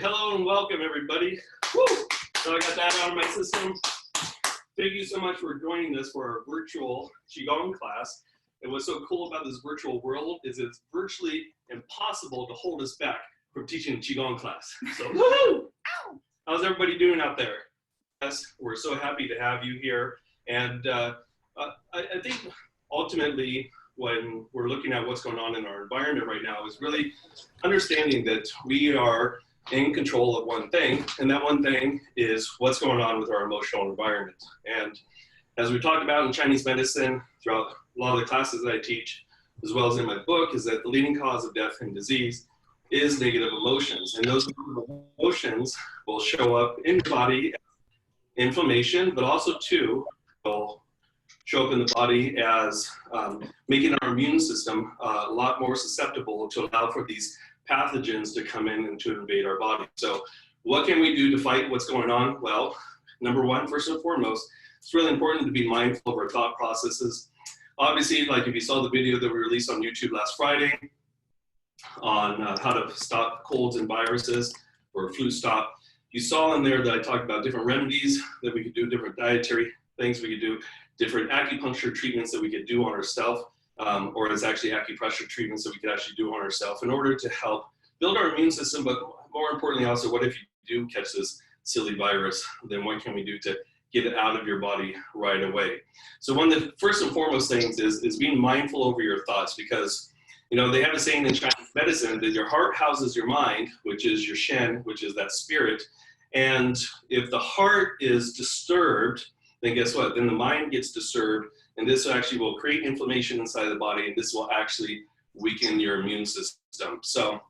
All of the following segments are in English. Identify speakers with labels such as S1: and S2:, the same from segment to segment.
S1: hello and welcome everybody. Woo! So I got that out of my system. Thank you so much for joining us for our virtual Qigong class. And what's so cool about this virtual world is it's virtually impossible to hold us back from teaching a Qigong class. So woohoo! How's everybody doing out there? Yes, we're so happy to have you here. And I think ultimately when we're looking at what's going on in our environment right now is really understanding that we are in control of one thing, and that one thing is what's going on with our emotional environment. And as we talked about in Chinese medicine throughout a lot of the classes that I teach, as well as in my book, is that the leading cause of death and disease is negative emotions. And those emotions will show up in the body as inflammation, but also too will show up in the body as making our immune system a lot more susceptible to allow for these pathogens to come in and to invade our body. So what can we do to fight what's going on? Well, number one, first and foremost, it's really important to be mindful of our thought processes. Obviously, like if you saw the video that we released on YouTube last Friday on how to stop colds and viruses, or flu stop, you saw in there that I talked about different remedies that we could do, different dietary things we could do, different acupuncture treatments that we could do on ourselves, or it's actually acupressure treatments that we could actually do on ourselves in order to help build our immune system, but more importantly also, what if you do catch this silly virus, then what can we do to get it out of your body right away? So one of the first and foremost things is being mindful over your thoughts, because you know they have a saying in Chinese medicine that your heart houses your mind, which is your Shen, which is that spirit, and if the heart is disturbed, then guess what? Then the mind gets disturbed, and this actually will create inflammation inside the body, and this will actually weaken your immune system. So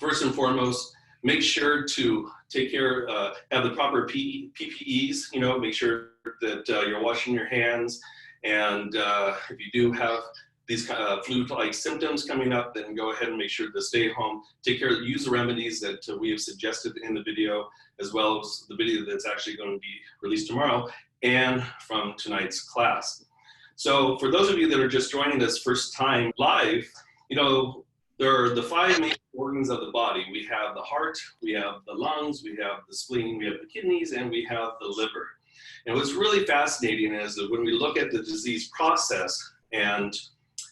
S1: first and foremost, make sure to take care, have the proper PPEs, you know, make sure that you're washing your hands, and if you do have these kind of flu-like symptoms coming up, then go ahead and make sure to stay home. Take care, use the remedies that we have suggested in the video, as well as the video that's actually going to be released tomorrow and from tonight's class. So for those of you that are just joining us first time live, you know, there are the 5 main organs of the body. We have the heart, we have the lungs, we have the spleen, we have the kidneys, and we have the liver. And what's really fascinating is that when we look at the disease process and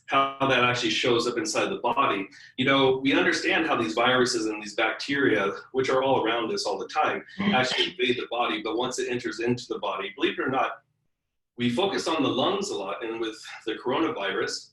S1: how that actually shows up inside the body, you know, we understand how these viruses and these bacteria, which are all around us all the time, actually invade the body. But once it enters into the body, believe it or not, we focus on the lungs a lot, and with the coronavirus,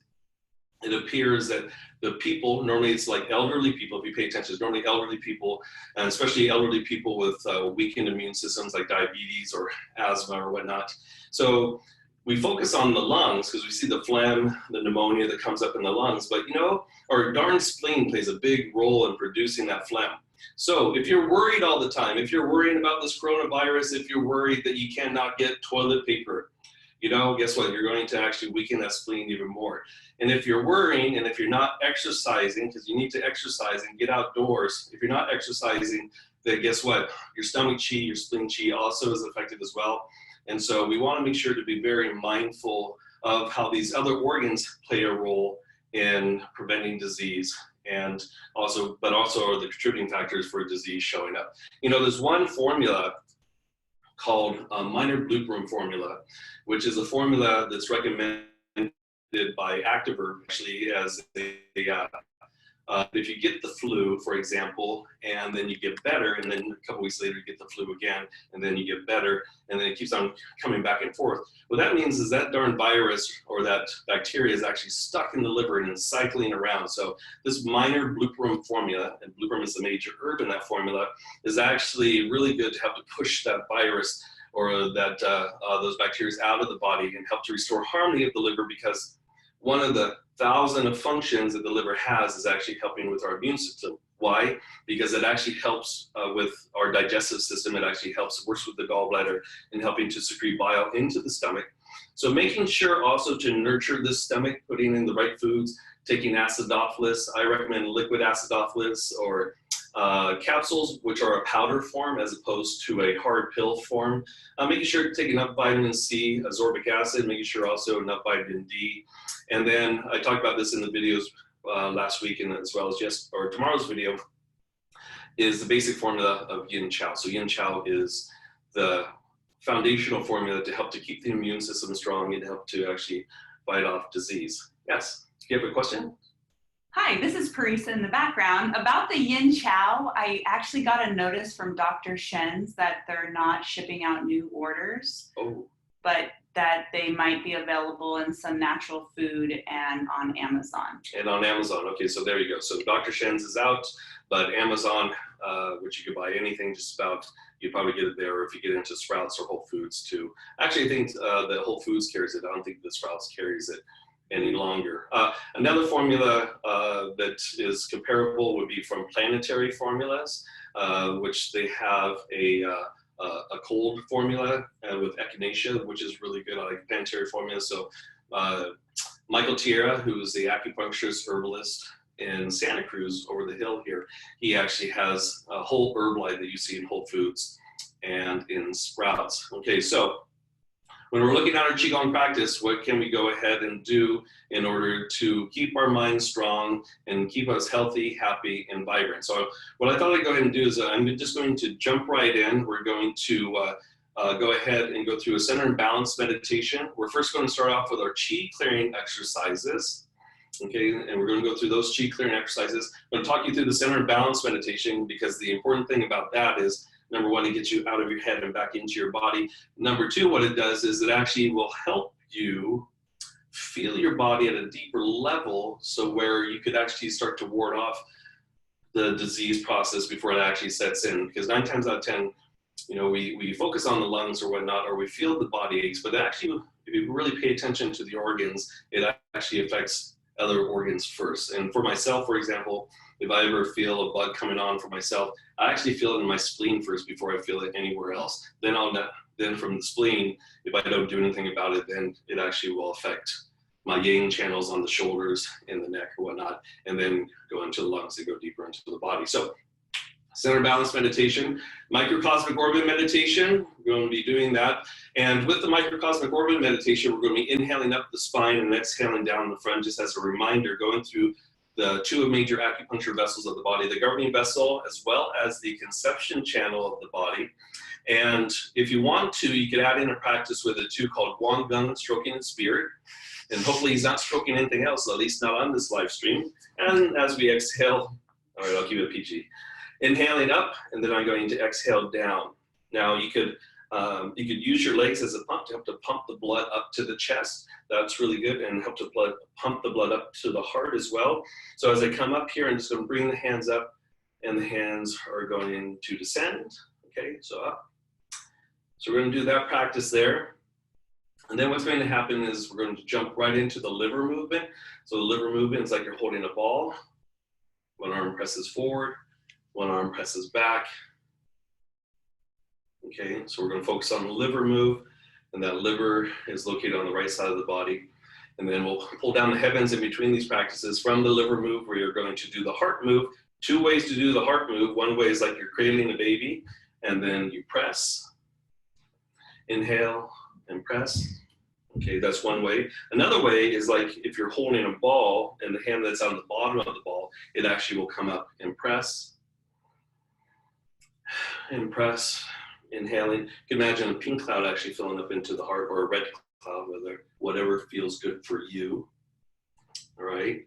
S1: it appears that the people, normally it's like elderly people, if you pay attention, it's normally elderly people, and especially elderly people with weakened immune systems like diabetes or asthma or whatnot. So we focus on the lungs because we see the phlegm, the pneumonia that comes up in the lungs, but you know, our darn spleen plays a big role in producing that phlegm. So if you're worried all the time, if you're worrying about this coronavirus, if you're worried that you cannot get toilet paper, you know, guess what? You're going to actually weaken that spleen even more. And if you're worrying and if you're not exercising, because you need to exercise and get outdoors, if you're not exercising, then guess what? Your stomach chi, your spleen chi also is affected as well. And so we want to make sure to be very mindful of how these other organs play a role in preventing disease, and also, but also are the contributing factors for disease showing up. You know, there's one formula called minor blueprint formula, which is a formula that's recommended by Activerb actually as if you get the flu, for example, and then you get better, and then a couple weeks later you get the flu again, and then you get better, and then it keeps on coming back and forth. What that means is that darn virus or that bacteria is actually stuck in the liver and is cycling around. So this minor blueprint formula, and blueprint is the major herb in that formula, is actually really good to help to push that virus or that those bacteria out of the body and help to restore harmony of the liver, because one of the 1,000 functions that the liver has is actually helping with our immune system. Why? Because it actually helps with our digestive system. It actually works with the gallbladder in helping to secrete bile into the stomach. So making sure also to nurture the stomach, putting in the right foods, taking acidophilus. I recommend liquid acidophilus or capsules, which are a powder form as opposed to a hard pill form. Making sure to take enough vitamin C, ascorbic acid, making sure also enough vitamin D. And then I talked about this in the videos last week, and as well as tomorrow's video, is the basic formula of yin chow. So yin chow is the foundational formula to help to keep the immune system strong and help to actually fight off disease. Yes, do you have a question?
S2: Hi, this is Parisa in the background. About the yin chow, I actually got a notice from Dr. Shen's that they're not shipping out new orders, but that they might be available in some natural food and on Amazon.
S1: And on Amazon, okay, so there you go. So Dr. Shen's is out, but Amazon, which you could buy anything just about, you probably get it there, or if you get into Sprouts or Whole Foods too. Actually, I think the Whole Foods carries it. I don't think the Sprouts carries it any longer. Another formula that is comparable would be from Planetary Formulas, which they have a cold formula with echinacea, which is really good. I like Planetary Formula. So Michael Tierra, who's the acupuncturist herbalist in Santa Cruz over the hill here, he actually has a whole herb line that you see in Whole Foods and in Sprouts. Okay, so when we're looking at our Qigong practice, what can we go ahead and do in order to keep our minds strong and keep us healthy, happy, and vibrant? So what I thought I'd go ahead and do is I'm just going to jump right in. We're going to go ahead and go through a center and balance meditation. We're first going to start off with our Qi clearing exercises. Okay, and we're going to go through those Qi clearing exercises. I'm going to talk you through the center and balance meditation, because the important thing about that is, number one, it gets you out of your head and back into your body. Number two, what it does is it actually will help you feel your body at a deeper level, so where you could actually start to ward off the disease process before it actually sets in. Because 9 times out of 10, you know, we focus on the lungs or whatnot, or we feel the body aches, but actually, if you really pay attention to the organs, it actually affects other organs first. And for myself, for example, if I ever feel a bug coming on for myself, I actually feel it in my spleen first before I feel it anywhere else. Then from the spleen, if I don't do anything about it, then it actually will affect my yang channels on the shoulders and the neck or whatnot, and then go into the lungs and go deeper into the body. So center balance meditation, microcosmic orbit meditation, we're going to be doing that. And with the microcosmic orbit meditation, we're going to be inhaling up the spine and exhaling down the front, just as a reminder, going through the 2 major acupuncture vessels of the body, the governing vessel, as well as the conception channel of the body. And if you want to, you could add in a practice with it too, called Wang Gung, stroking in spirit. And hopefully he's not stroking anything else, at least not on this live stream. And as we exhale, all right, I'll keep it PG. Inhaling up, and then I'm going to exhale down. Now you could use your legs as a pump to help to pump the blood up to the chest. That's really good, and help to pump the blood up to the heart as well. So as I come up here, I'm just going to bring the hands up, and the hands are going to descend. Okay, so up. So we're going to do that practice there. And then what's going to happen is we're going to jump right into the liver movement. So the liver movement is like you're holding a ball. One arm presses forward, one arm presses back. Okay, so we're going to focus on the liver move, and that liver is located on the right side of the body. And then we'll pull down the heavens in between these practices from the liver move, where you're going to do the heart move. 2 ways to do the heart move. One way is like you're cradling a baby, and then you press, inhale, and press. Okay, that's one way. Another way is like if you're holding a ball, and the hand that's on the bottom of the ball, it actually will come up and press, inhaling. You can imagine a pink cloud actually filling up into the heart, or a red cloud, whatever feels good for you. All right,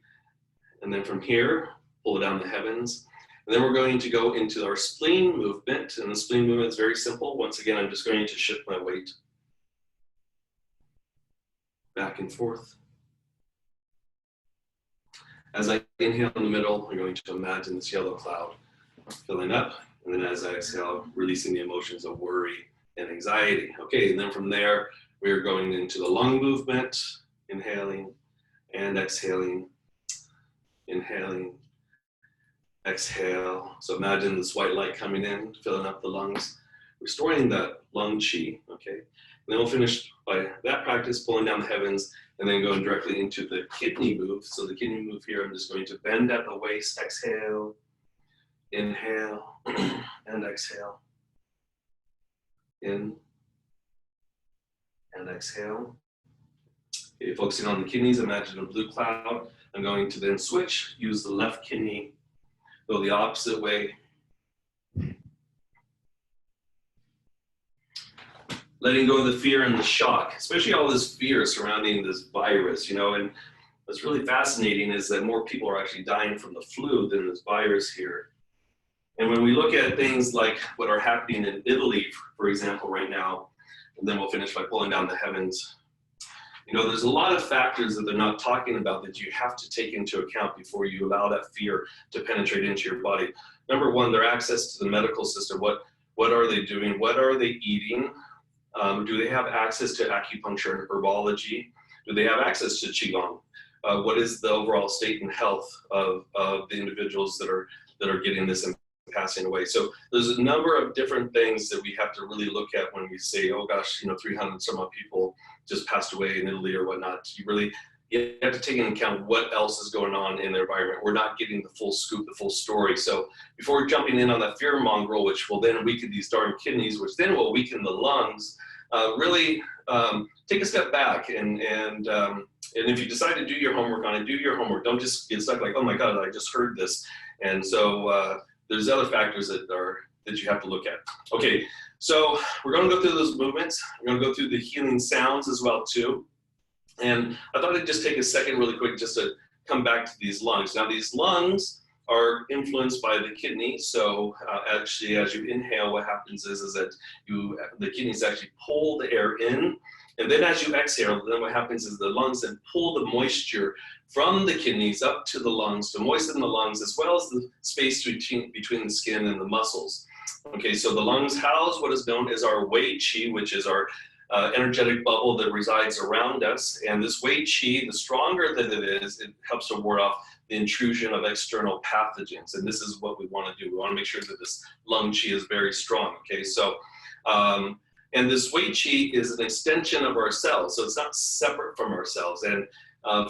S1: and then from here, pull down the heavens. And then we're going to go into our spleen movement, and the spleen movement is very simple. Once again, I'm just going to shift my weight back and forth. As I inhale in the middle, I'm going to imagine this yellow cloud filling up, and then as I exhale, releasing the emotions of worry and anxiety. Okay, and then from there, we are going into the lung movement, inhaling and exhaling, inhaling, exhale. So imagine this white light coming in, filling up the lungs, restoring that lung chi, okay? And then we'll finish by that practice, pulling down the heavens, and then going directly into the kidney move. So the kidney move here, I'm just going to bend at the waist, exhale, inhale, and exhale. In and exhale. Okay, focusing on the kidneys, imagine a blue cloud. I'm going to then switch, use the left kidney, go the opposite way, letting go of the fear and the shock, especially all this fear surrounding this virus, you know. And what's really fascinating is that more people are actually dying from the flu than this virus here. And when we look at things like what are happening in Italy, for example, right now, and then we'll finish by pulling down the heavens, you know, there's a lot of factors that they're not talking about that you have to take into account before you allow that fear to penetrate into your body. Number one, their access to the medical system. What are they doing? What are they eating? Do they have access to acupuncture and herbology? Do they have access to Qigong? What is the overall state and health of the individuals that are getting this and passing away? So there's a number of different things that we have to really look at when we say, oh gosh, you know, 300 some odd people just passed away in Italy or whatnot. You have to take into account what else is going on in their environment. We're not getting the full scoop, the full story. So before jumping in on that fear mongrel, which will then weaken these darn kidneys, which then will weaken the lungs, really take a step back and if you decide to do your homework on it, do your homework. Don't just get stuck like, oh my God, I just heard this. And so there's other factors that you have to look at. Okay, so we're going to go through those movements. We're going to go through the healing sounds as well too. And I thought I'd just take a second really quick just to come back to these lungs. Now these lungs are influenced by the kidney. So actually, as you inhale, what happens is that the kidneys actually pull the air in. And then as you exhale, then what happens is the lungs then pull the moisture from the kidneys up to the lungs to moisten the lungs, as well as the space between the skin and the muscles. Okay, so the lungs house what is known as our Wei Qi, which is our energetic bubble that resides around us. And this Wei Qi, the stronger that it is, it helps to ward off the intrusion of external pathogens. And this is what we want to do. We want to make sure that this lung Qi is very strong. Okay, so and this Wei Qi is an extension of our cells, so it's not separate from our cells. And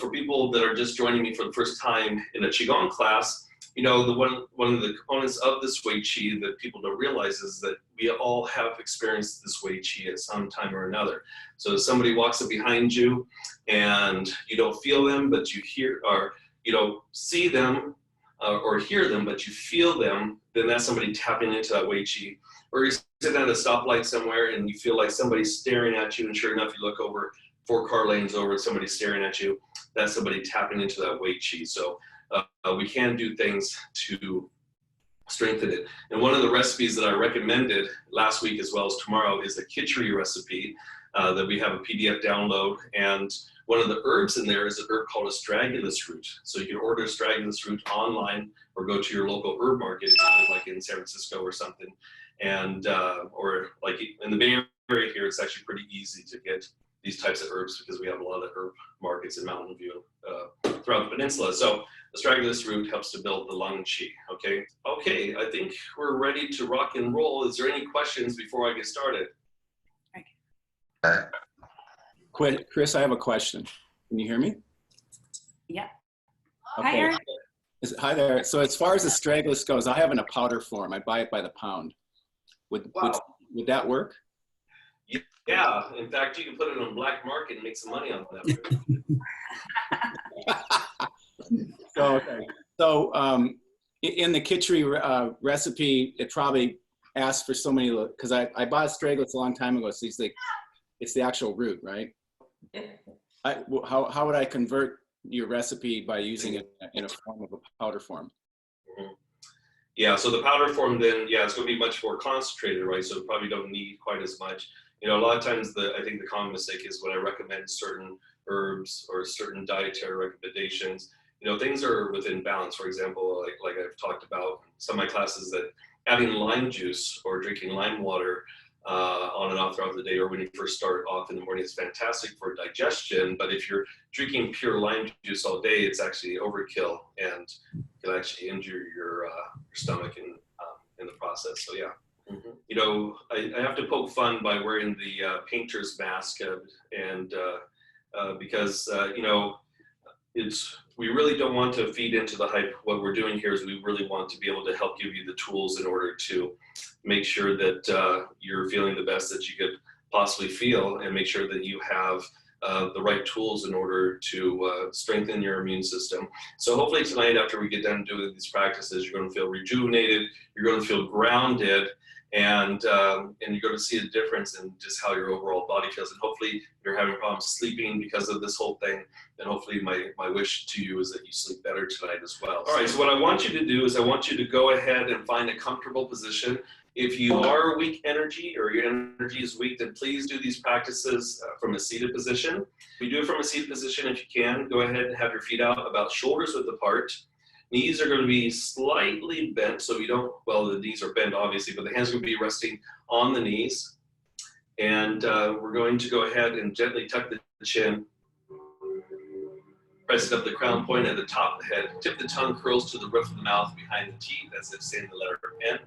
S1: for people that are just joining me for the first time in a Qigong class, you know, one of the components of this Wei Qi that people don't realize is that we all have experienced this Wei Qi at some time or another. So if somebody walks up behind you and you don't feel them, but you hear, or you don't see them or hear them, but you feel them, then that's somebody tapping into that Wei Qi. Or you're sitting at a stoplight somewhere and you feel like somebody's staring at you, and sure enough, you look over 4 car lanes over and somebody's staring at you. That's somebody tapping into that Wei Qi. So we can do things to strengthen it. And one of the recipes that I recommended last week as well as tomorrow is the khichdi recipe that we have a PDF download. And one of the herbs in there is an herb called astragalus root. So you can order astragalus root online or go to your local herb market if you live like in San Francisco or something. And or like in the Bay Area here, it's actually pretty easy to get these types of herbs because we have a lot of herb markets in Mountain View throughout the peninsula. So astragalus root helps to build the lung qi, okay? Okay, I think we're ready to rock and roll. Is there any questions before I get started?
S3: Chris, I have a question. Can you hear me?
S2: Yeah.
S3: Okay.
S2: Hi, Eric.
S3: Hi there. So as far as astragalus goes, I have it in a powder form. I buy it by the pound. Would that work?
S1: Yeah, in fact, you can put it on black market and make some money on that.
S3: So in the khichdi recipe, it probably asks for so many, because I bought astragalus a long time ago, so it's the actual root, right? How would I convert your recipe by using it in a form of a powder form?
S1: Mm-hmm. Yeah, so the powder form then, yeah, it's going to be much more concentrated, right? So probably don't need quite as much. You know, a lot of times I think the common mistake is when I recommend certain herbs or certain dietary recommendations, you know, things are within balance. For example, like I've talked about some of my classes, that adding lime juice or drinking lime water on and off throughout the day, or when you first start off in the morning, is fantastic for digestion. But if you're drinking pure lime juice all day, it's actually overkill and can actually injure your stomach in the process. So yeah. Mm-hmm. You know, I have to poke fun by wearing the painter's mask, and because you know, we really don't want to feed into the hype. What we're doing here is we really want to be able to help give you the tools in order to make sure that you're feeling the best that you could possibly feel, and make sure that you have the right tools in order to strengthen your immune system. So hopefully tonight, after we get done doing these practices, you're going to feel rejuvenated, you're going to feel grounded, and you're going to see a difference in just how your overall body feels. And hopefully you're having problems sleeping because of this whole thing. And hopefully my wish to you is that you sleep better tonight as well. All right, so what I want you to do is I want you to go ahead and find a comfortable position. If you are weak energy or your energy is weak, then please do these practices from a seated position. If you do it from a seated position, if you can, go ahead and have your feet out about shoulders width apart. Knees are going to be slightly bent, so you don't, well, the knees are bent obviously, but the hands are going to be resting on the knees. And we're going to go ahead and gently tuck the chin, press it up the crown point at the top of the head, tip the tongue curls to the roof of the mouth behind the teeth as if saying the letter N.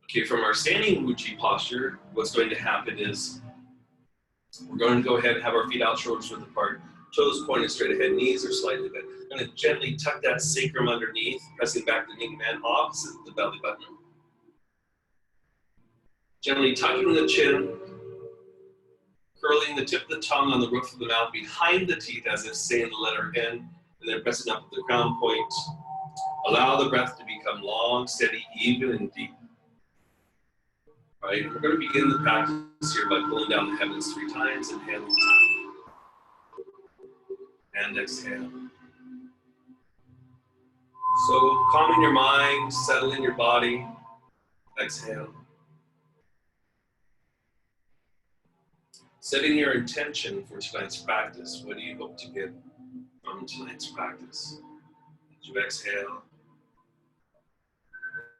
S1: Okay, from our standing Wuchi posture, what's going to happen is we're going to go ahead and have our feet out, shoulders width apart, toes pointed straight ahead, knees are slightly bent. I'm going to gently tuck that sacrum underneath, pressing back the knee man opposite the belly button. Gently tucking the chin, curling the tip of the tongue on the roof of the mouth behind the teeth as if saying the letter N, and then pressing up at the crown point. Allow the breath to become long, steady, even, and deep. All right, we're going to begin the practice here by pulling down the heavens 3 times, inhale, and exhale. So calming your mind, settling your body, exhale. Setting your intention for tonight's practice. What do you hope to get from tonight's practice? As you exhale.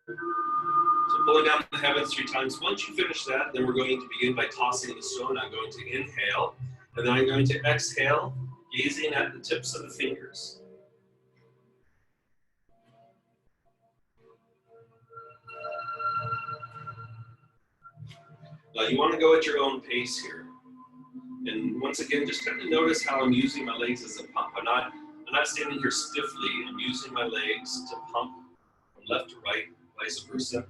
S1: So pulling down the heavens 3 times. Once you finish that, then we're going to begin by tossing the stone. I'm going to inhale, and then I'm going to exhale, gazing at the tips of the fingers. Now you want to go at your own pace here. And once again, just kind of notice how I'm using my legs as a pump. I'm not standing here stiffly. I'm using my legs to pump from left to right, vice versa.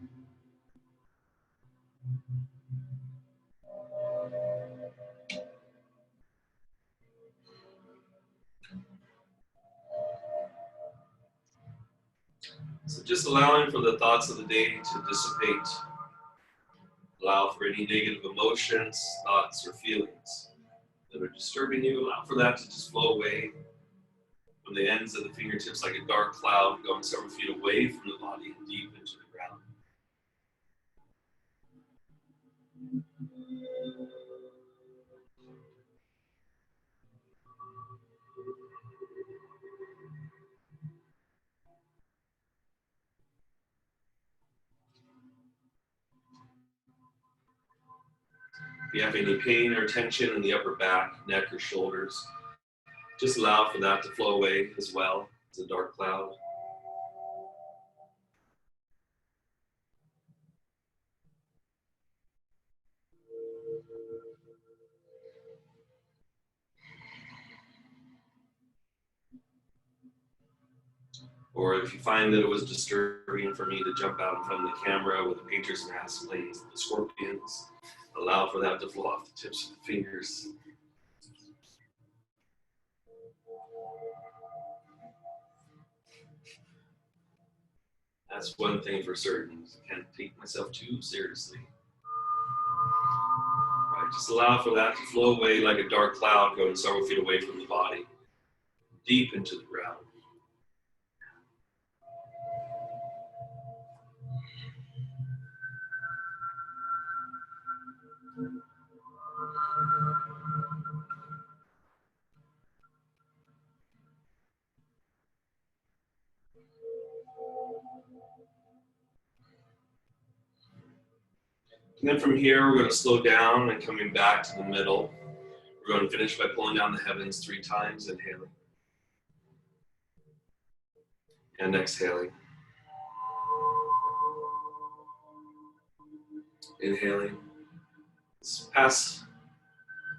S1: So just allowing for the thoughts of the day to dissipate. Allow for any negative emotions, thoughts, or feelings that are disturbing you. Allow for that to just flow away from the ends of the fingertips like a dark cloud going several feet away from the body and deep into the ground. If you have any pain or tension in the upper back, neck, or shoulders, just allow for that to flow away as well as a dark cloud. Or if you find that it was disturbing for me to jump out in front of the camera with the painter's mask playing the scorpions, allow for that to flow off the tips of the fingers. That's one thing for certain. I can't take myself too seriously. Right, just allow for that to flow away like a dark cloud going several feet away from the body, deep into the ground. And then from here, we're going to slow down and coming back to the middle. We're going to finish by pulling down the heavens 3 times, inhaling. And exhaling. Inhaling. This past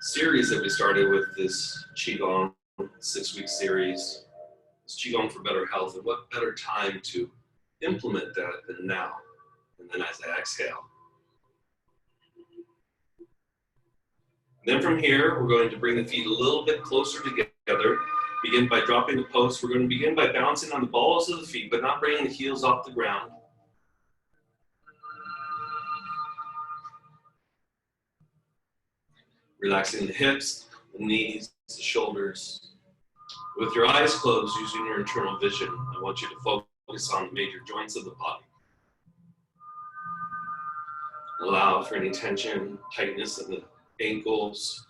S1: series that we started with this Qigong 6-week series, this Qigong for better health, and what better time to implement that than now? And then as I exhale. Then from here, we're going to bring the feet a little bit closer together. Begin by dropping the post. We're going to begin by bouncing on the balls of the feet, but not bringing the heels off the ground. Relaxing the hips, the knees, the shoulders. With your eyes closed, using your internal vision, I want you to focus on the major joints of the body. Allow for any tension, tightness in the ankles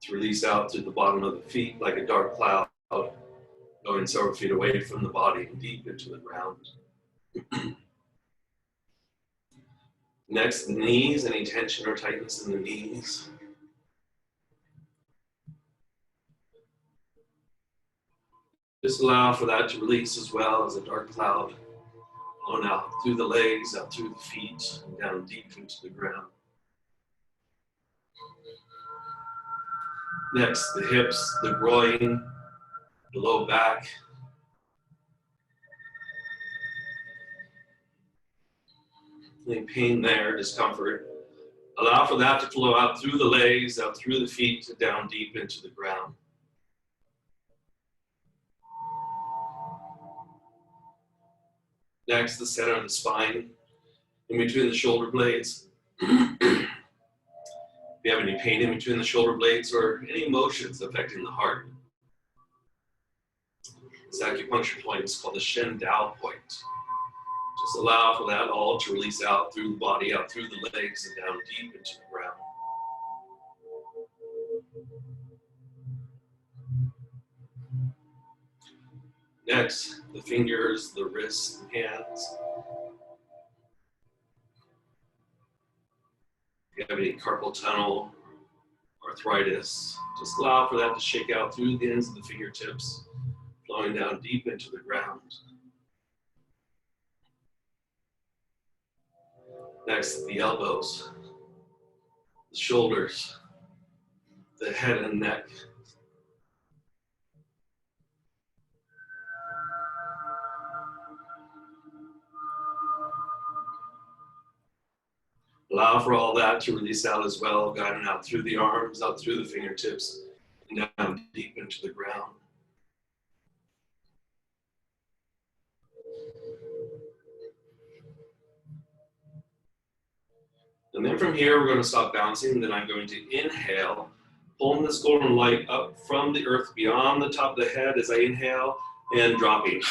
S1: to release out through the bottom of the feet like a dark cloud, going several feet away from the body and deep into the ground. Next, the knees, any tension or tightness in the knees. Just allow for that to release as well as a dark cloud on out through the legs, out through the feet, and down deep into the ground. Next, the hips, the groin, the low back. Any pain there, discomfort. Allow for that to flow out through the legs, out through the feet, down deep into the ground. Next, the center of the spine, in between the shoulder blades. If you have any pain in between the shoulder blades or any emotions affecting the heart, this acupuncture point is called the Shen Dao point. Just allow for that all to release out through the body, out through the legs, and down deep into the ground. Next, the fingers, the wrists, and hands. If you have any carpal tunnel, arthritis, just allow for that to shake out through the ends of the fingertips, flowing down deep into the ground. Next, the elbows, the shoulders, the head and neck. Allow for all that to release out as well, guiding out through the arms, out through the fingertips, and down deep into the ground. And then from here, we're going to stop bouncing. Then I'm going to inhale, pulling this golden light up from the earth beyond the top of the head as I inhale, and dropping.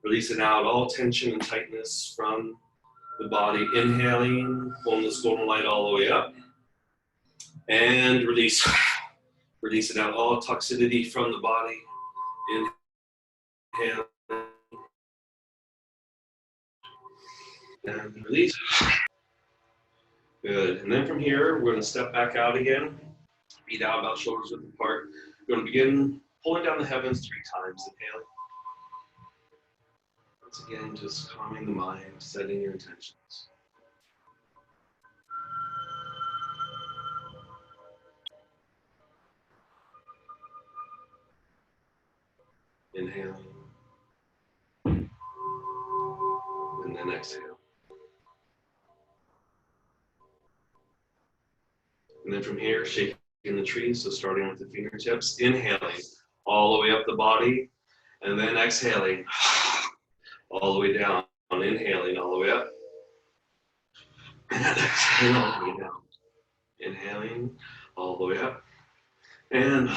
S1: Releasing out all tension and tightness from the body. Inhaling, pulling this golden light all the way up, and release. Releasing out all toxicity from the body. Inhale, and release. Good. And then from here, we're going to step back out again. Feet out, about shoulders width apart. We're going to begin pulling down the heavens 3 times. Inhaling. Once again, just calming the mind, setting your intentions. Inhaling. And then exhale. And then from here, shaking the tree, so starting with the fingertips, inhaling all the way up the body, and then exhaling all the way down, inhaling all the way up, and exhaling all the way down. Inhaling all the way up, and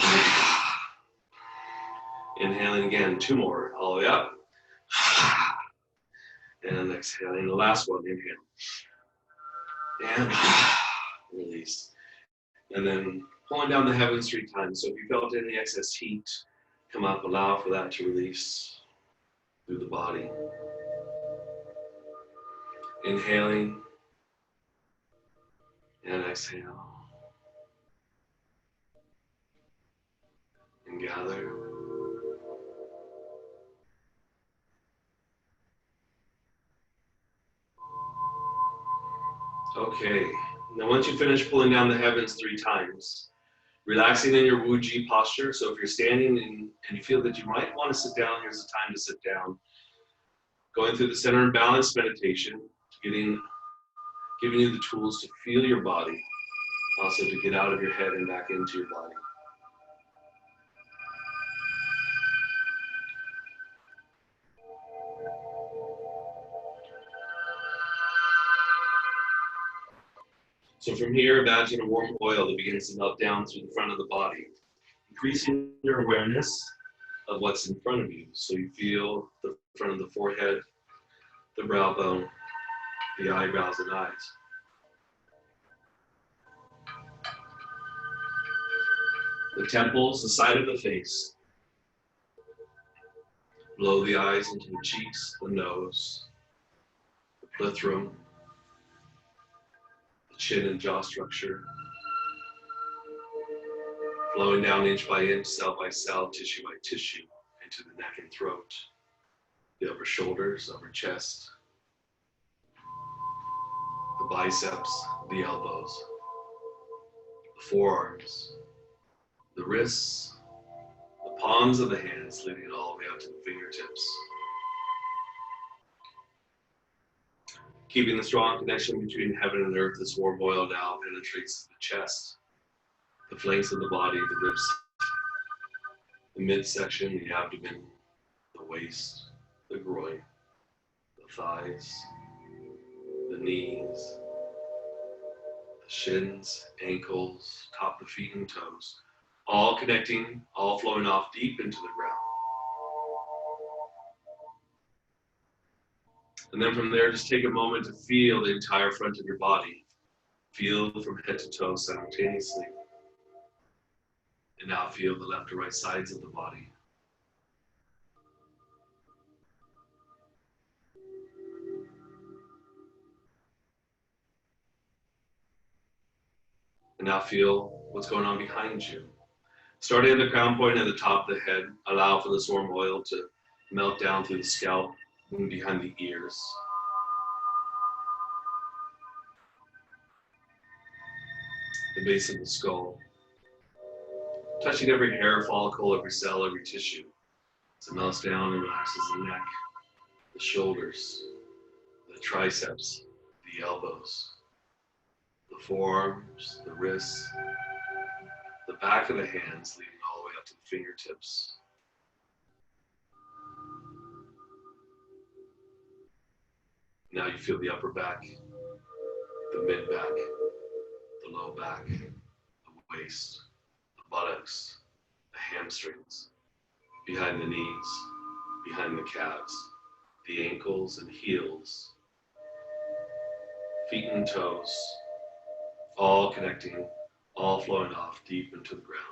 S1: inhaling again, 2 more, all the way up, and exhaling, the last one, inhale, and release. And then pulling down the heavens 3 times. So if you felt any excess heat come up, allow for that to release through the body. Inhaling and exhale. And gather. Okay. Now once you finish pulling down the heavens 3 times, relaxing in your Wuji posture. So if you're standing and you feel that you might want to sit down, here's the time to sit down. Going through the center and balance meditation, getting giving you the tools to feel your body, also to get out of your head and back into your body. So from here, imagine a warm oil that begins to melt down through the front of the body, increasing your awareness of what's in front of you. So you feel the front of the forehead, the brow bone, the eyebrows and eyes. The temples, the side of the face. Below the eyes into the cheeks, the nose, the plethrum, the chin and jaw structure. Flowing down inch by inch, cell by cell, tissue by tissue, into the neck and throat, the upper shoulders, upper chest, the biceps, the elbows, the forearms, the wrists, the palms of the hands, leading all the way up to the fingertips. Keeping the strong connection between heaven and earth, this warm oil now penetrates the chest, the flanks of the body, the ribs, the midsection, the abdomen, the waist, the groin, the thighs, the knees, the shins, ankles, top of the feet and toes, all connecting, all flowing off deep into the ground. And then from there, just take a moment to feel the entire front of your body. Feel from head to toe simultaneously. And now feel the left or right sides of the body. And now feel what's going on behind you. Starting at the crown point at the top of the head, allow for this warm oil to melt down through the scalp and behind the ears. The base of the skull. Touching every hair follicle, every cell, every tissue. So it melts down and relaxes the neck, the shoulders, the triceps, the elbows, the forearms, the wrists, the back of the hands, leading all the way up to the fingertips. Now you feel the upper back, the mid back, the low back, the waist, the buttocks, the hamstrings, behind the knees, behind the calves, the ankles and heels, feet and toes, all connecting, all flowing off deep into the ground.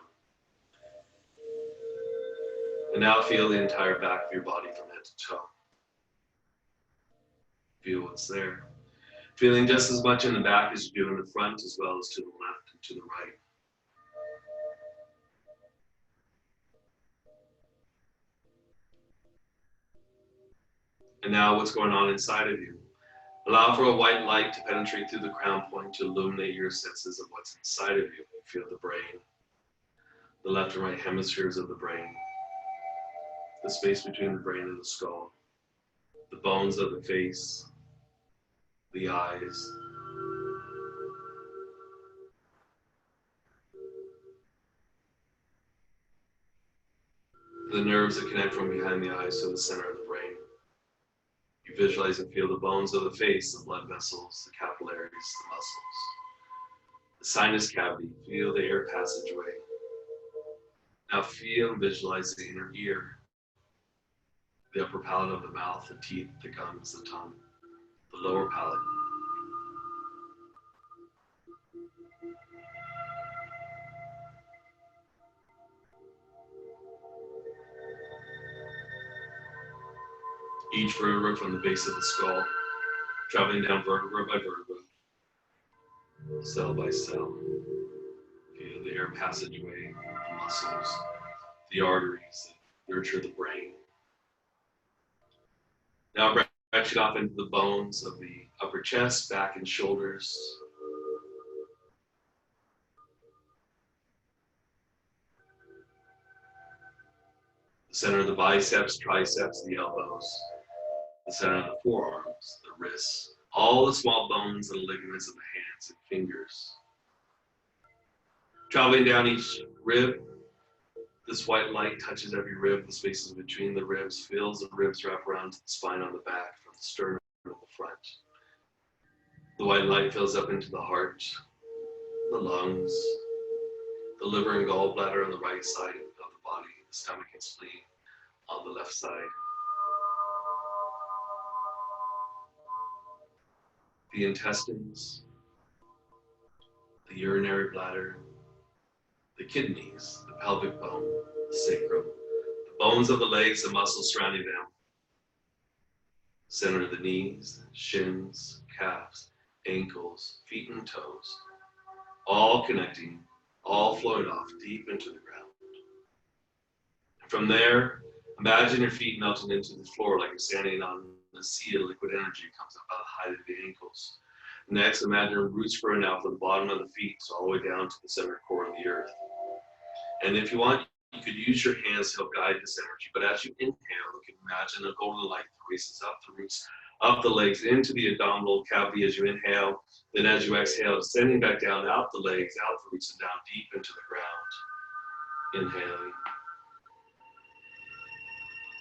S1: And now feel the entire back of your body from head to toe. Feel what's there. Feeling just as much in the back as you do in the front, as well as to the left and to the right. And now what's going on inside of you. Allow for a white light to penetrate through the crown point to illuminate your senses of what's inside of you. Feel the brain, the left and right hemispheres of the brain, the space between the brain and the skull, the bones of the face, the eyes, the nerves that connect from behind the eyes to the center of the brain. You visualize and feel the bones of the face, the blood vessels, the capillaries, the muscles, the sinus cavity. Feel the air passageway. Now feel and visualize the inner ear, the upper palate of the mouth, the teeth, the gums, the tongue, the lower palate. Each vertebra from the base of the skull, traveling down vertebra by vertebra, cell by cell. Feel the air passageway, the muscles, the arteries that nurture the brain. Now branch it off into the bones of the upper chest, back and shoulders. The center of the biceps, triceps, the elbows. The center of the forearms, the wrists, all the small bones and ligaments of the hands and fingers. Traveling down each rib, this white light touches every rib, the spaces between the ribs, fills the ribs, wrap around to the spine on the back, from the sternum to the front. The white light fills up into the heart, the lungs, the liver and gallbladder on the right side of the body, the stomach and spleen on the left side. The intestines, the urinary bladder, the kidneys, the pelvic bone, the sacrum, the bones of the legs, the muscles surrounding them, center of the knees, shins, calves, ankles, feet and toes, all connecting, all flowing off deep into the ground. From there, imagine your feet melting into the floor like you're standing on a sea of liquid energy comes up about the height of the ankles. Next, imagine roots growing out from the bottom of the feet all the way down to the center core of the earth. And if you want, you could use your hands to help guide this energy. But as you inhale, you can imagine a golden light that races up the roots, up the legs, into the abdominal cavity as you inhale. Then as you exhale, descending back down, out the legs, out the roots, and down deep into the ground. Inhaling.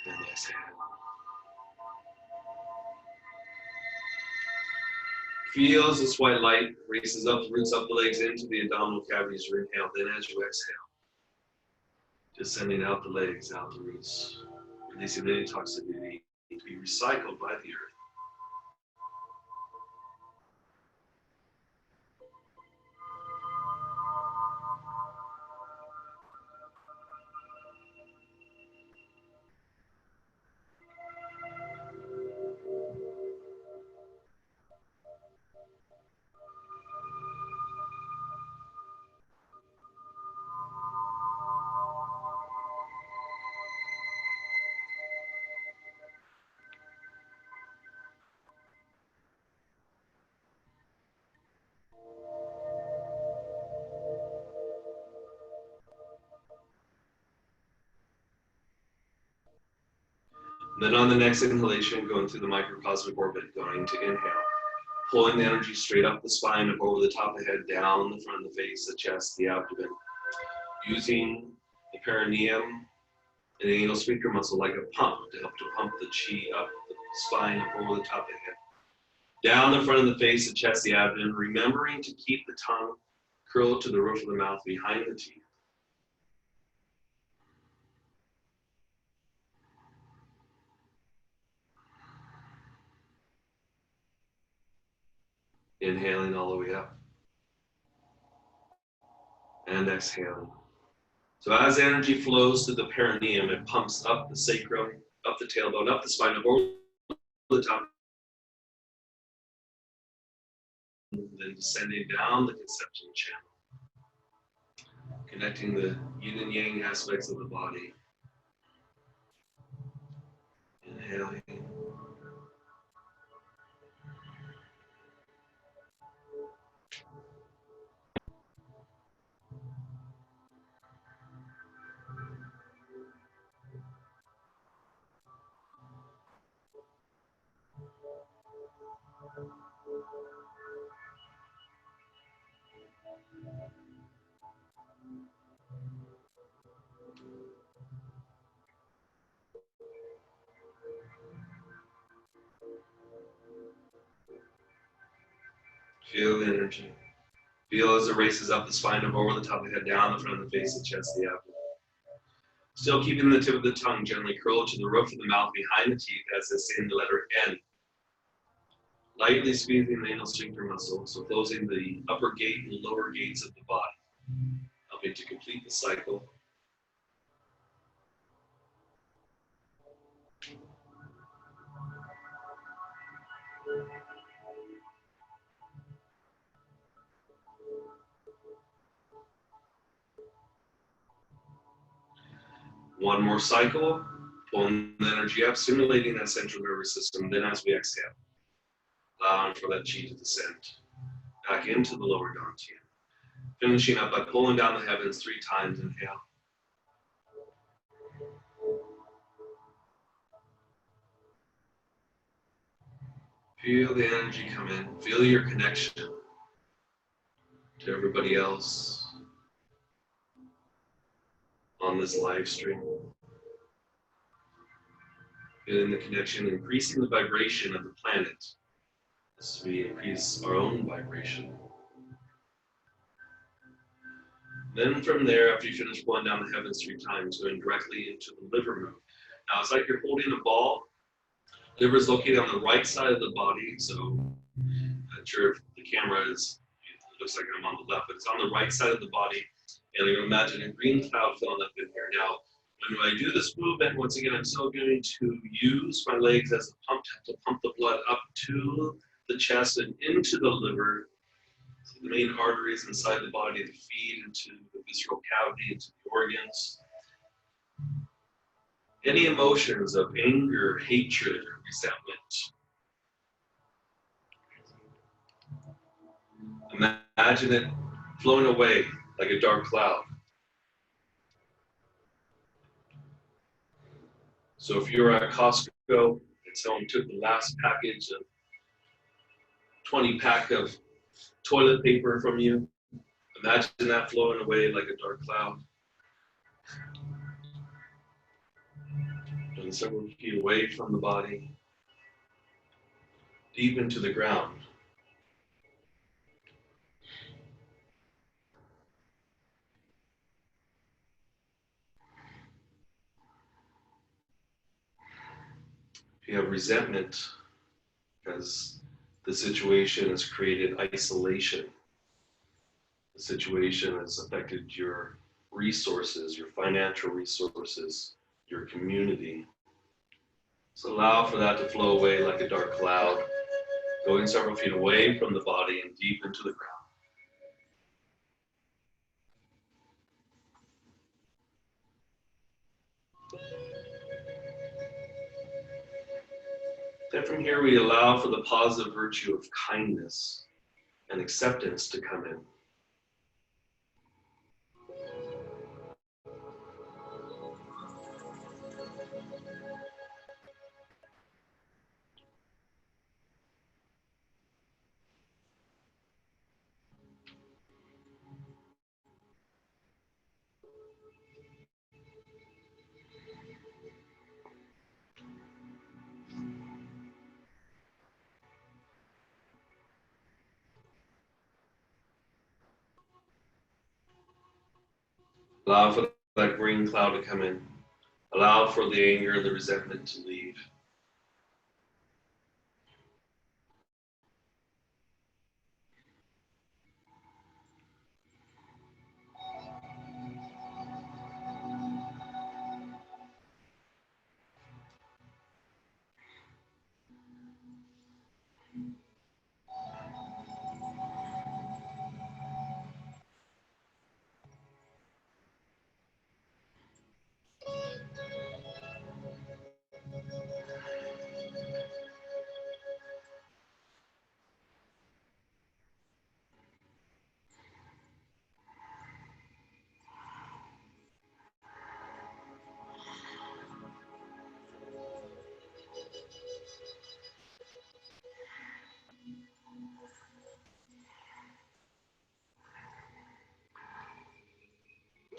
S1: And exhale. Feel as this white light races up the roots, up the legs, into the abdominal cavity as you inhale. Then as you exhale, descending out the legs, out the roots, releasing any toxicity to be recycled by the earth. Then on the next inhalation, going through the microcosmic orbit, going to inhale, pulling the energy straight up the spine, up over the top of the head, down the front of the face, the chest, the abdomen, using the perineum and the anal sphincter muscle like a pump to help to pump the chi up the spine, up over the top of the head, down the front of the face, the chest, the abdomen, remembering to keep the tongue curled to the roof of the mouth behind the teeth. Inhaling all the way up. And exhaling. So as energy flows to the perineum, it pumps up the sacrum, up the tailbone, up the spine, up over the top, then descending down the conception channel, connecting the yin and yang aspects of the body. Inhaling. Feel the energy. Feel as it races up the spine, up over the top of the head, down the front of the face, the chest, the abdomen. Still keeping the tip of the tongue gently curled to the roof of the mouth behind the teeth as it's in the letter N. Lightly squeezing the anal sphincter muscle, so closing the upper gate and lower gates of the body, helping to complete the cycle. One more cycle, pulling the energy up, stimulating that central nervous system. Then as we exhale, allowing for that chi to descend back into the lower dantian. Finishing up by pulling down the heavens 3 times. Inhale. Feel the energy come in. Feel your connection to everybody else on this live stream. Feeling the connection, increasing the vibration of the planet as we increase our own vibration. Then from there, after you finish blowing down the heavens 3 times, going directly into the liver move. Now it's like you're holding a ball. Liver is located on the right side of the body, so I'm not sure if the camera is, it looks like I'm on the left, but it's on the right side of the body. And you imagine a green cloud filling up in here. Now, when I do this movement, once again, I'm still going to use my legs as a pump to pump the blood up to the chest and into the liver, so the main arteries inside the body that feed into the visceral cavity, into the organs. Any emotions of anger, hatred, or resentment. Imagine it flowing away like a dark cloud. So if you're at Costco and someone took the last package of 20-pack of toilet paper from you, imagine that flowing away like a dark cloud. And several feet away from the body, deep into the ground. If you have resentment, because the situation has created isolation, the situation has affected your resources, your financial resources, your community. So allow for that to flow away like a dark cloud, going several feet away from the body and deep into the ground. Then from here we allow for the positive virtue of kindness and acceptance to come in. Allow for that green cloud to come in. Allow for the anger and the resentment to leave.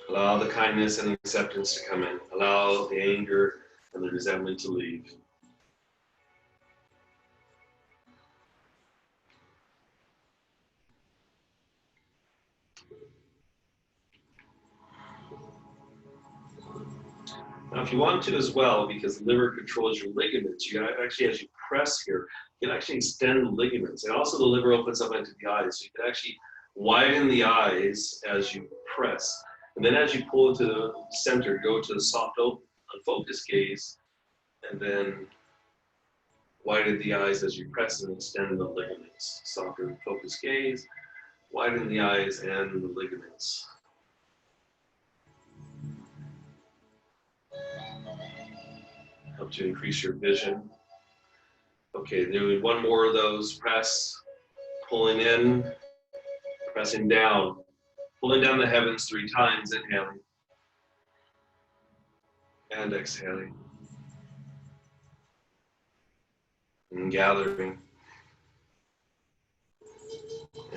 S1: Allow the kindness and acceptance to come in. Allow the anger and the resentment to leave. Now, if you want to as well, because the liver controls your ligaments, you can actually, as you press here, you can actually extend the ligaments. And also the liver opens up into the eyes, so you can actually widen the eyes as you press. And then as you pull to the center, go to the soft open, unfocused gaze, and then widen the eyes as you press and extend the ligaments. Softer focused gaze, widen the eyes and the ligaments. Help to increase your vision. Okay, doing one more of those. Press, pulling in, pressing down, pulling down the heavens 3 times, inhaling and exhaling and gathering.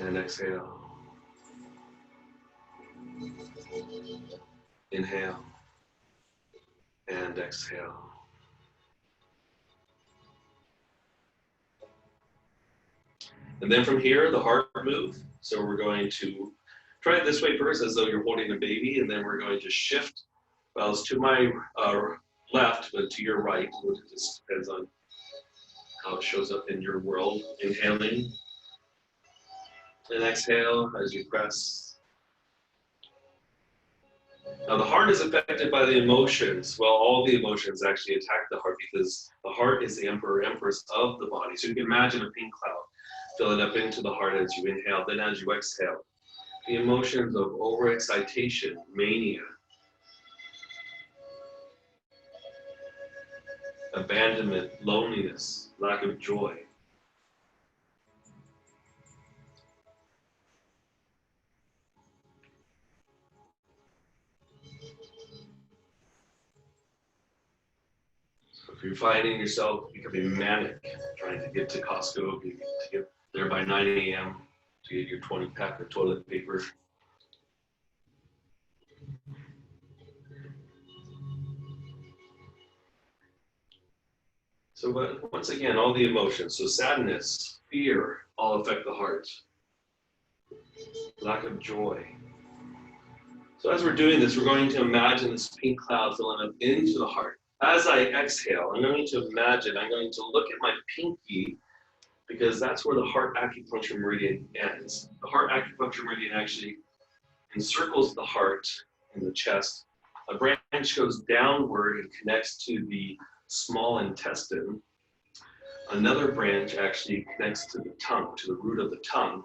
S1: And exhale. Inhale. And exhale. And then from here, the heart move. So we're going to try it this way first, as though you're holding a baby, and then we're going to shift. Well, it's to my left, but to your right. It just depends on how it shows up in your world. Inhaling. And exhale as you press. Now the heart is affected by the emotions. Well, all the emotions actually attack the heart because the heart is the emperor, empress of the body. So you can imagine a pink cloud. Fill it up into the heart as you inhale, then as you exhale. The emotions of overexcitation, mania, abandonment, loneliness, lack of joy. So if you're finding yourself becoming manic, trying to get to Costco, to get there by 9 a.m., to get your 20-pack of toilet paper. So, but once again, all the emotions, so sadness, fear, all affect the heart. Lack of joy. So as we're doing this, we're going to imagine this pink cloud filling up into the heart. As I exhale, I'm going to imagine, I'm going to look at my pinky, because that's where the heart acupuncture meridian ends. The heart acupuncture meridian actually encircles the heart in the chest. A branch goes downward and connects to the small intestine. Another branch actually connects to the tongue, to the root of the tongue.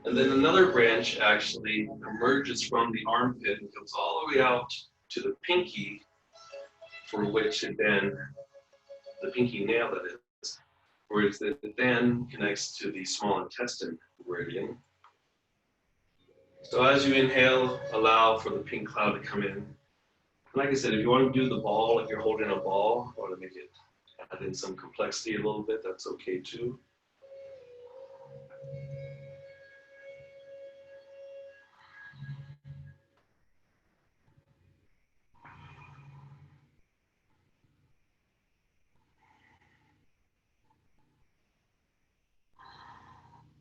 S1: And then another branch actually emerges from the armpit and comes all the way out to the pinky, for which it then, the pinky nail that is, where it then connects to the small intestine meridian. So as you inhale, allow for the pink cloud to come in. Like I said, if you want to do the ball, if you're holding a ball, or to make it add in some complexity a little bit, that's okay too.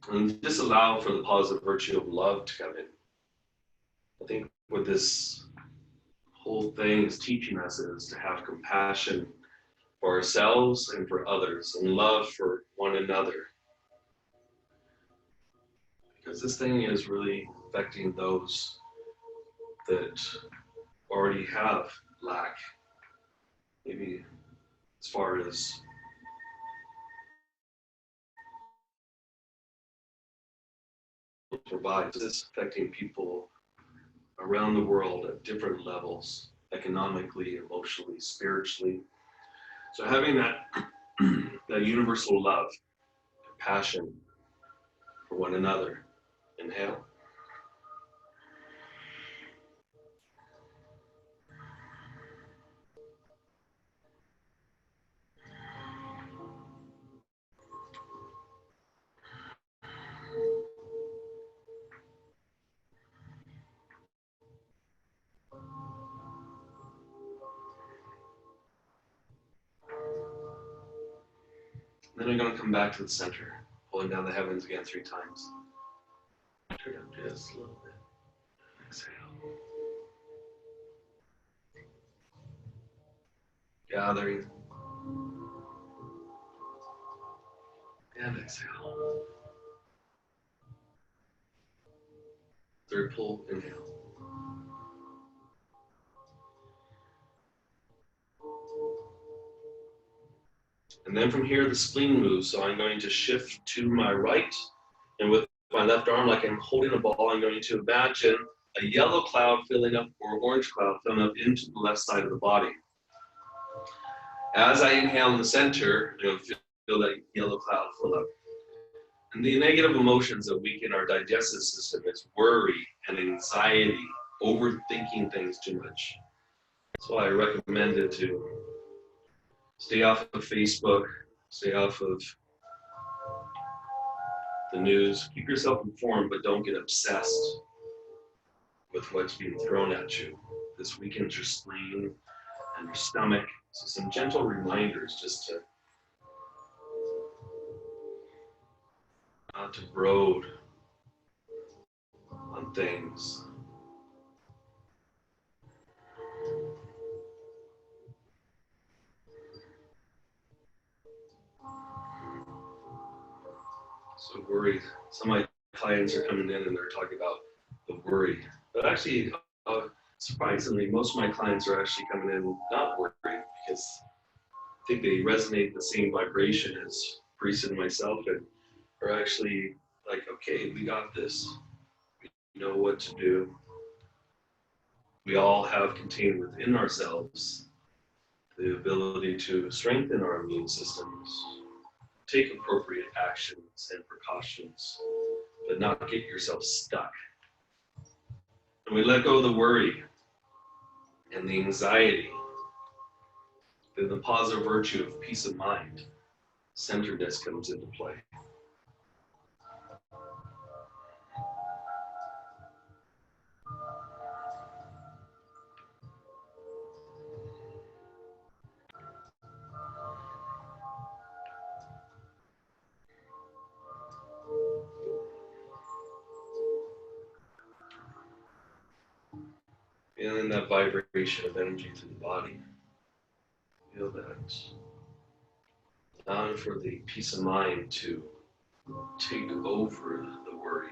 S1: And just allow for the positive virtue of love to come in. I think what this whole thing is teaching us is to have compassion for ourselves and for others, and love for one another. Because this thing is really affecting those that already have lack, maybe as far as provides. It's affecting people around the world at different levels, economically, emotionally, spiritually. So having that, that universal love, compassion for one another. Inhale. Then I'm going to come back to the center, pulling down the heavens again 3 times. Turn up just a little bit. Exhale. Gathering. And exhale. Third pull, inhale. And then from here, the spleen moves. So I'm going to shift to my right, and with my left arm, like I'm holding a ball, I'm going to imagine a yellow cloud filling up, or orange cloud filling up into the left side of the body. As I inhale in the center, I'm going to feel that yellow cloud fill up. And the negative emotions that weaken our digestive system is worry and anxiety, overthinking things too much. That's why I recommend it to stay off of Facebook, stay off of the news. Keep yourself informed, but don't get obsessed with what's being thrown at you. This weakens your spleen and your stomach. So some gentle reminders just to not to brood on things. So worried. Some of my clients are coming in and they're talking about the worry. But actually, surprisingly, most of my clients are actually coming in not worried because I think they resonate the same vibration as Parisa and myself, and are actually like, okay, we got this. We know what to do. We all have contained within ourselves the ability to strengthen our immune systems, take appropriate actions and precautions, but not get yourself stuck. And we let go of the worry and the anxiety, then the positive virtue of peace of mind, centeredness comes into play. Feeling that vibration of energy through the body. Feel that. Allowing for the peace of mind to take over the worry.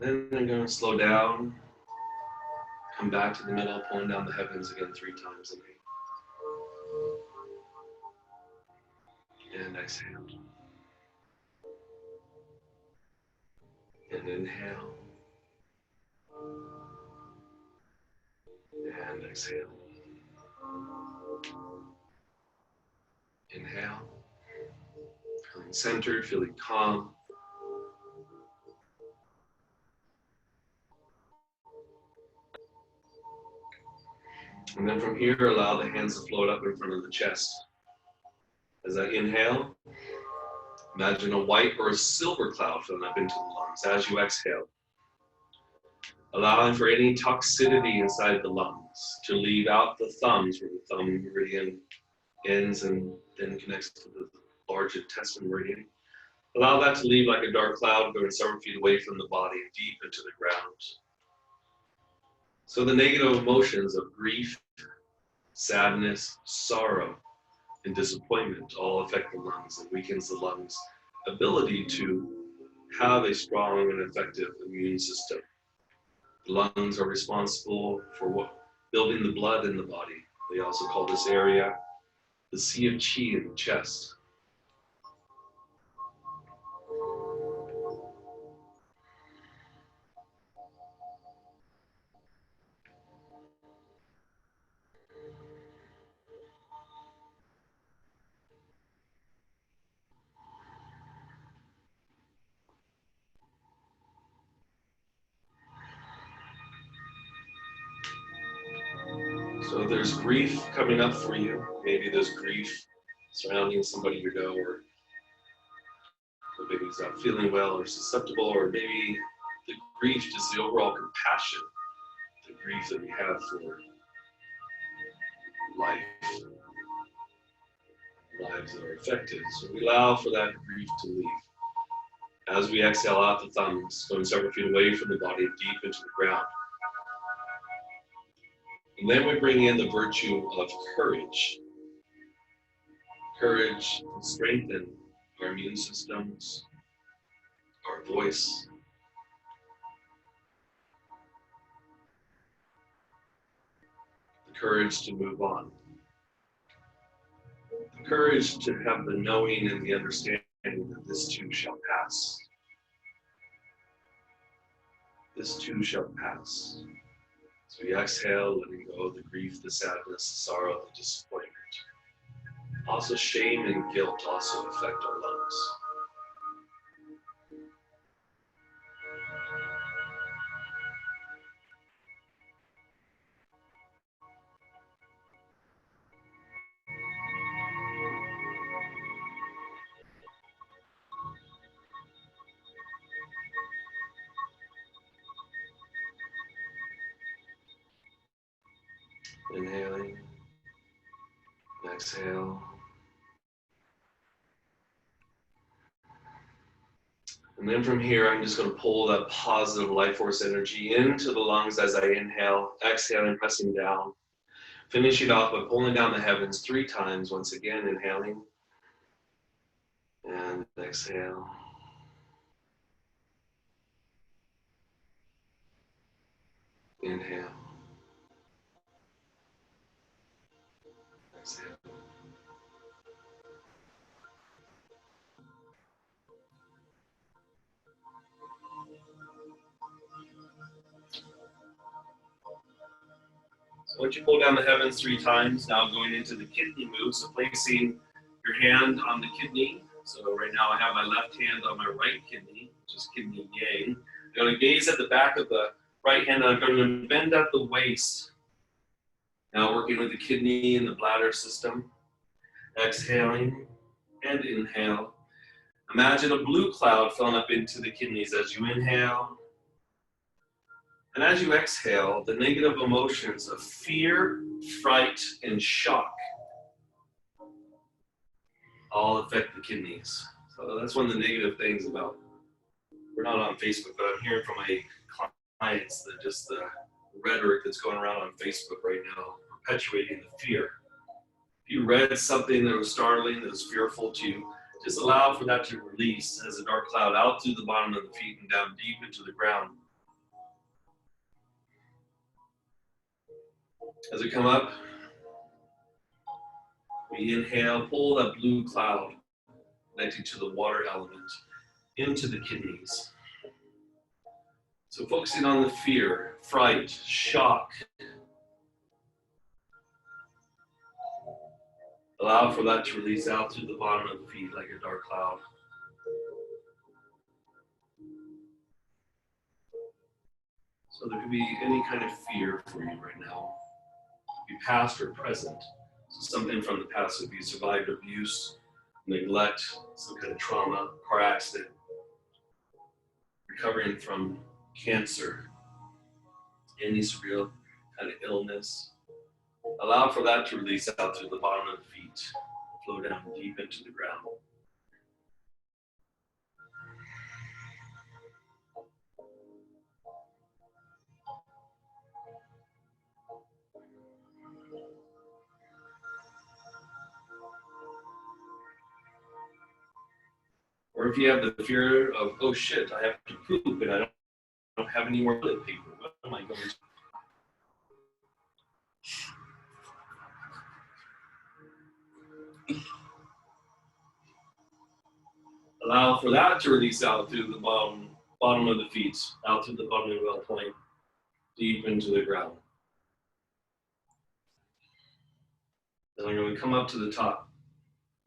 S1: And then I'm going to slow down, come back to the middle, pulling down the heavens again 3 times a night. And exhale. And inhale. And exhale. Inhale. Feeling centered, feeling calm. And then from here, allow the hands to float up in front of the chest. As I inhale, imagine a white or a silver cloud filling up into the lungs. As you exhale, allowing for any toxicity inside the lungs to leave out the thumbs, where the thumb meridian ends and then connects to the large intestine meridian. Allow that to leave like a dark cloud going several feet away from the body and deep into the ground. So the negative emotions of grief, sadness, sorrow, and disappointment all affect the lungs and weakens the lungs' ability to have a strong and effective immune system. The lungs are responsible for building the blood in the body. They also call this area the sea of qi in the chest. So if there's grief coming up for you, maybe there's grief surrounding somebody you know, or maybe he's not feeling well or susceptible, or maybe the grief, just the overall compassion, the grief that we have for life, lives that are affected. So we allow for that grief to leave. As we exhale out the thumbs, going several feet away from the body, deep into the ground. And then we bring in the virtue of courage. Courage to strengthen our immune systems, our voice. The courage to move on. The courage to have the knowing and the understanding that this too shall pass. This too shall pass. So we exhale, letting go of the grief, the sadness, the sorrow, the disappointment. Also, shame and guilt also affect our lungs. Inhaling. Exhale. And then from here, I'm just going to pull that positive life force energy into the lungs as I inhale, exhaling, pressing down. Finish it off by pulling down the heavens 3 times. Once again, inhaling and exhale. Inhale. Exhale. So once you pull down the heavens 3 times, now going into the kidney move, so placing your hand on the kidney. So right now I have my left hand on my right kidney, which is kidney yang. I'm going to gaze at the back of the right hand, and I'm going to bend at the waist. Now working with the kidney and the bladder system. Exhaling and inhale. Imagine a blue cloud filling up into the kidneys as you inhale. And as you exhale, the negative emotions of fear, fright, and shock all affect the kidneys. So that's one of the negative things about, we're not on Facebook, but I'm hearing from my clients that just the rhetoric that's going around on Facebook right now, perpetuating the fear. If you read something that was startling, that was fearful to you, just allow for that to release as a dark cloud out through the bottom of the feet and down deep into the ground. As we come up, we inhale, pull that blue cloud connecting to the water element into the kidneys. So focusing on the fear, fright, shock. Allow for that to release out through the bottom of the feet like a dark cloud. So there could be any kind of fear for you right now. It could be past or present. So something from the past would be survived abuse, neglect, some kind of trauma, car accident, recovering from cancer, any surreal kind of illness. Allow for that to release out through the bottom of the feet, flow down deep into the ground. Or if you have the fear of, oh shit, I have to poop and I don't have any more toilet paper, what am I going to do? Allow for that to release out through the bottom of the feet, out through the bottom of the well point, deep into the ground. Then I'm going to come up to the top.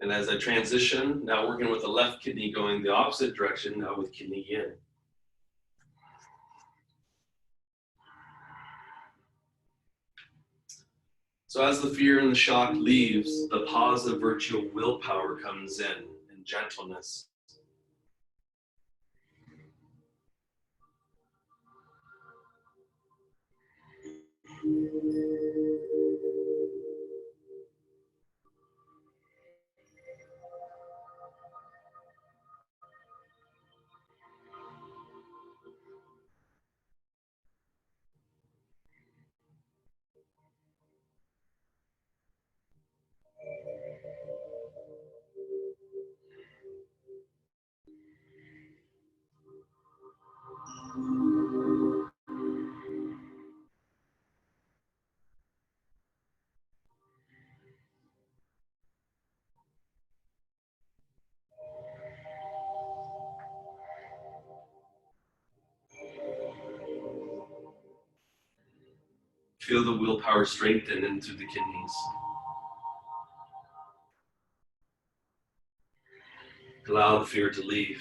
S1: And as I transition, now working with the left kidney going the opposite direction, now with kidney yin. So as the fear and the shock leaves, the positive virtual willpower comes in and gentleness. Feel the willpower strengthen into the kidneys. Allow the fear to leave.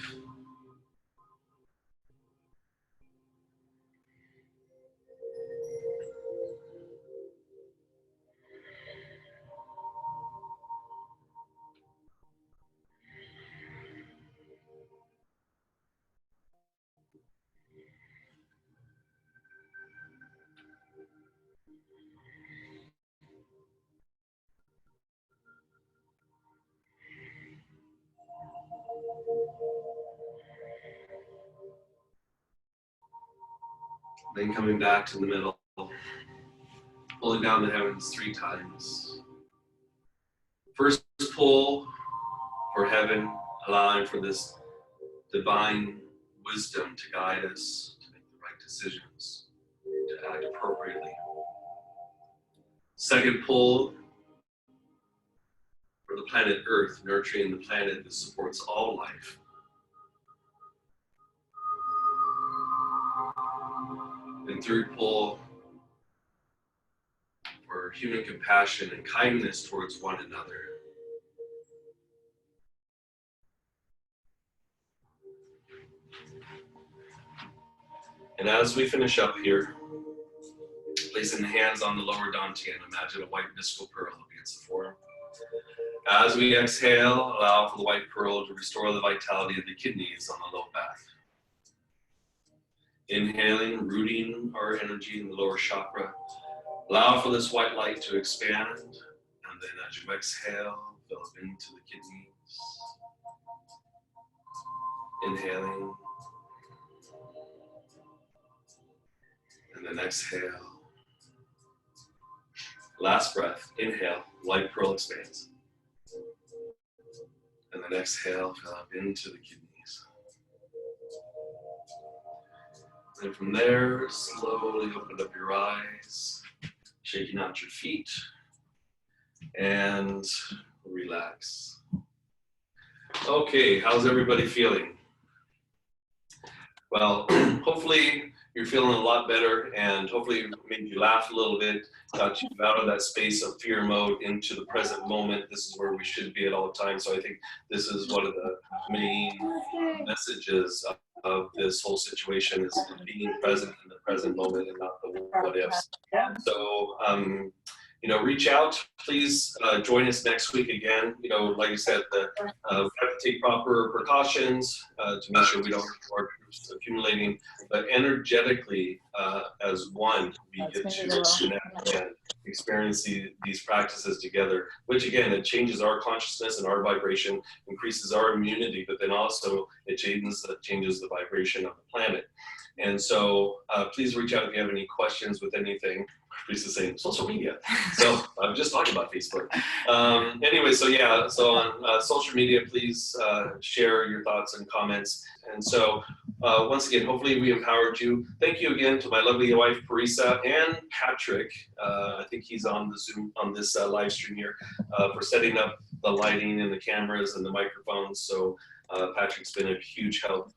S1: Then coming back to the middle, pulling down the heavens 3 times. First pull for heaven, allowing for this divine wisdom to guide us to make the right decisions, to act appropriately. Second pull for the planet Earth, nurturing the planet that supports all life. And third pull for human compassion and kindness towards one another. And as we finish up here, placing the hands on the lower dantian, imagine a white mystical pearl against the forearm. As we exhale, allow for the white pearl to restore the vitality of the kidneys on the low back. Inhaling, rooting our energy in the lower chakra. Allow for this white light to expand, and then as you exhale, fill up into the kidneys. Inhaling, and then exhale. Last breath, inhale, white pearl expands. And then exhale, fill up into the kidneys. And from there, slowly open up your eyes, shaking out your feet, and relax. Okay, how's everybody feeling? Well, hopefully you're feeling a lot better, and hopefully it made you laugh a little bit, got you out of that space of fear mode into the present moment. This is where we should be at all times. So I think this is one of the main messages of this whole situation, is being present in the present moment and not the what ifs. So, you know, reach out, please join us next week again. You know, like I said, we have to take proper precautions to make sure we don't have our troops accumulating, but energetically as one, we get to connect and experience these practices together, which again, it changes our consciousness and our vibration, increases our immunity, but then also it changes the vibration of the planet. And so please reach out if you have any questions with anything. Lisa's saying social media. So I'm just talking about Facebook. Anyway, so yeah, so on social media, please share your thoughts and comments. And so once again, hopefully we empowered you. Thank you again to my lovely wife, Parisa, and Patrick. I think he's on the Zoom, on this live stream here, for setting up the lighting and the cameras and the microphones. So Patrick's been a huge help,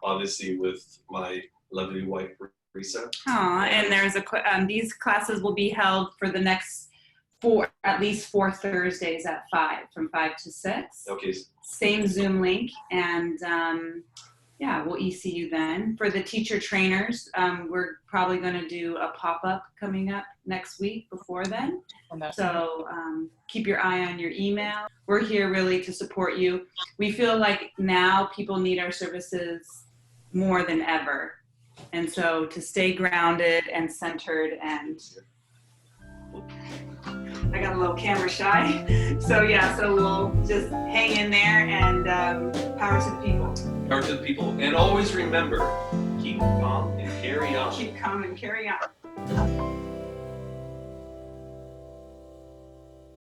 S1: obviously, with my lovely wife, Parisa.
S2: And there's these classes will be held for the next at least 4 Thursdays at 5, from 5 to 6.
S1: Okay.
S2: Same Zoom link, and yeah, we'll EC you then. For the teacher trainers, we're probably going to do a pop-up coming up next week before then. So keep your eye on your email. We're here really to support you. We feel like now people need our services more than ever. And so to stay grounded and centered, and I got a little camera shy. So yeah, so we'll just hang in there, and power to the people.
S1: Power to the people. And always remember, keep calm and carry on.
S2: Keep calm and carry on.